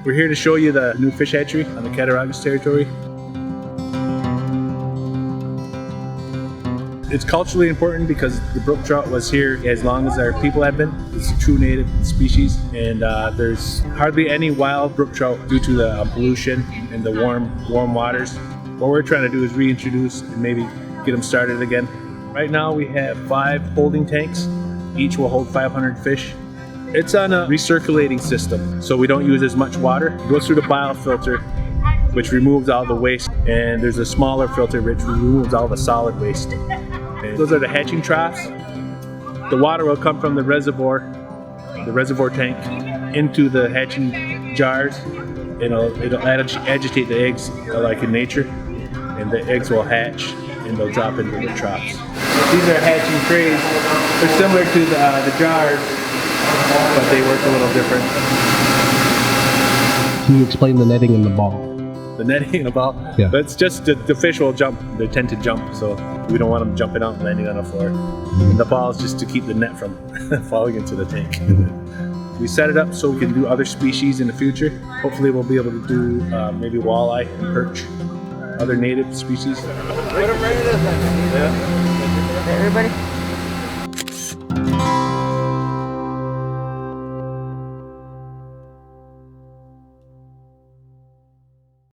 We're here to show you the new fish hatchery on the Cattaraugus Territory. It's culturally important because the brook trout was here as long as our people have been. It's a true native species, and there's hardly any wild brook trout due to the pollution and the warm waters. What we're trying to do is reintroduce and maybe get them started again. Right now we have 5 holding tanks. Each will hold 500 fish. It's on a recirculating system, so we don't use as much water. It goes through the biofilter, which removes all the waste, and there's a smaller filter which removes all the solid waste. And those are the hatching troughs. The water will come from the reservoir tank, into the hatching jars. It'll agitate the eggs like in nature, and the eggs will hatch and they'll drop into the troughs. These are hatching trays. They're similar to the jars, but they work a little different. Can you explain the netting and the ball? The netting and the ball? Yeah. That's just the fish will jump. They tend to jump, so we don't want them jumping out and landing on the floor. And the ball is just to keep the net from falling into the tank. We set it up so we can do other species in the future. Hopefully we'll be able to do maybe walleye and perch, other native species. Everybody?